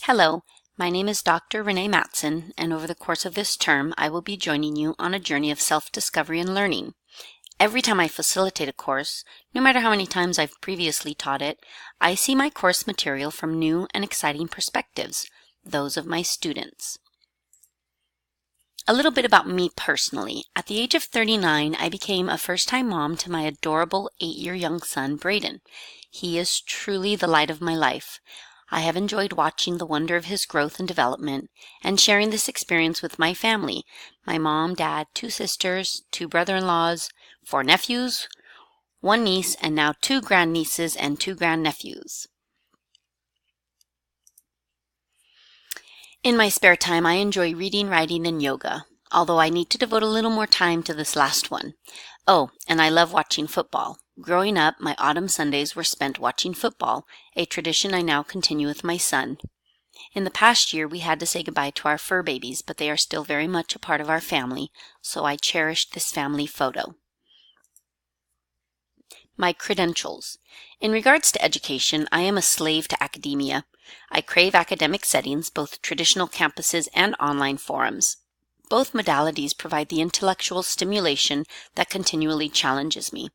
Hello, my name is Dr. Renee Mattson, and over the course of this term, I will be joining you on a journey of self-discovery and learning. Every time I facilitate a course, no matter how many times I've previously taught it, I see my course material from new and exciting perspectives, those of my students. A little bit about me personally. At the age of 39, I became a first-time mom to my adorable 8-year young son, Braden. He is truly the light of my life. I have enjoyed watching the wonder of his growth and development and sharing this experience with my family, my mom, dad, 2 sisters, 2 brother-in-laws, 4 nephews, 1 niece, and now 2 grandnieces and 2 grandnephews. In my spare time, I enjoy reading, writing, and yoga, although I need to devote a little more time to this last one. Oh, and I love watching football. Growing up, my autumn Sundays were spent watching football, a tradition I now continue with my son. In the past year, we had to say goodbye to our fur babies, but they are still very much a part of our family, so I cherished this family photo. My credentials. In regards to education, I am a slave to academia. I crave academic settings, both traditional campuses and online forums. Both modalities provide the intellectual stimulation that continually challenges me.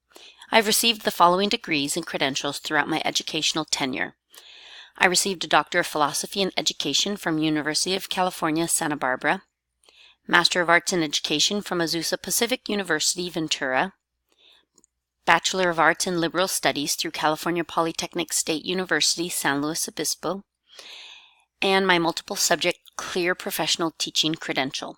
I've received the following degrees and credentials throughout my educational tenure. I received a Doctor of Philosophy in Education from University of California, Santa Barbara, Master of Arts in Education from Azusa Pacific University, Ventura, Bachelor of Arts in Liberal Studies through California Polytechnic State University, San Luis Obispo, and my multiple subject clear professional teaching credential.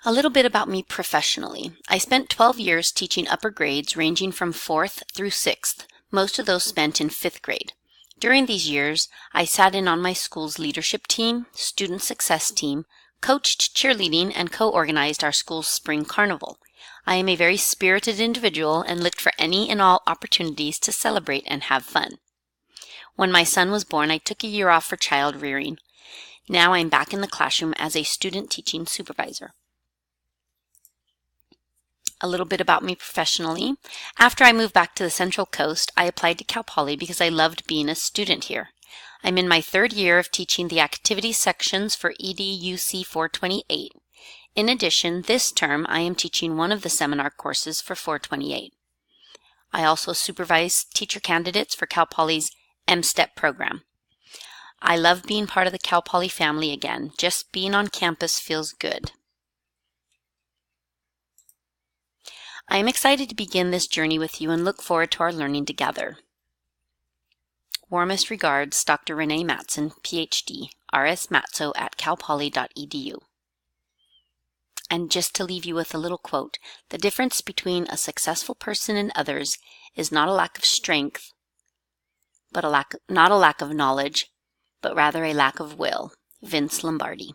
A little bit about me professionally. I spent 12 years teaching upper grades ranging from 4th through 6th, most of those spent in 5th grade. During these years, I sat in on my school's leadership team, student success team, coached cheerleading, and co-organized our school's spring carnival. I am a very spirited individual and looked for any and all opportunities to celebrate and have fun. When my son was born, I took a year off for child rearing. Now I'm back in the classroom as a student teaching supervisor. A little bit about me professionally. After I moved back to the Central Coast, I applied to Cal Poly because I loved being a student here. I'm in my 3rd year of teaching the activity sections for EDUC 428. In addition, this term I am teaching one of the seminar courses for 428. I also supervise teacher candidates for Cal Poly's M-STEP program. I love being part of the Cal Poly family again. Just being on campus feels good. I am excited to begin this journey with you and look forward to our learning together. Warmest regards, Dr. Renee Mattson, PhD, rsmatso@calpoly.edu. And just to leave you with a little quote, the difference between a successful person and others is not a lack of strength, but not a lack of knowledge, but rather a lack of will. Vince Lombardi.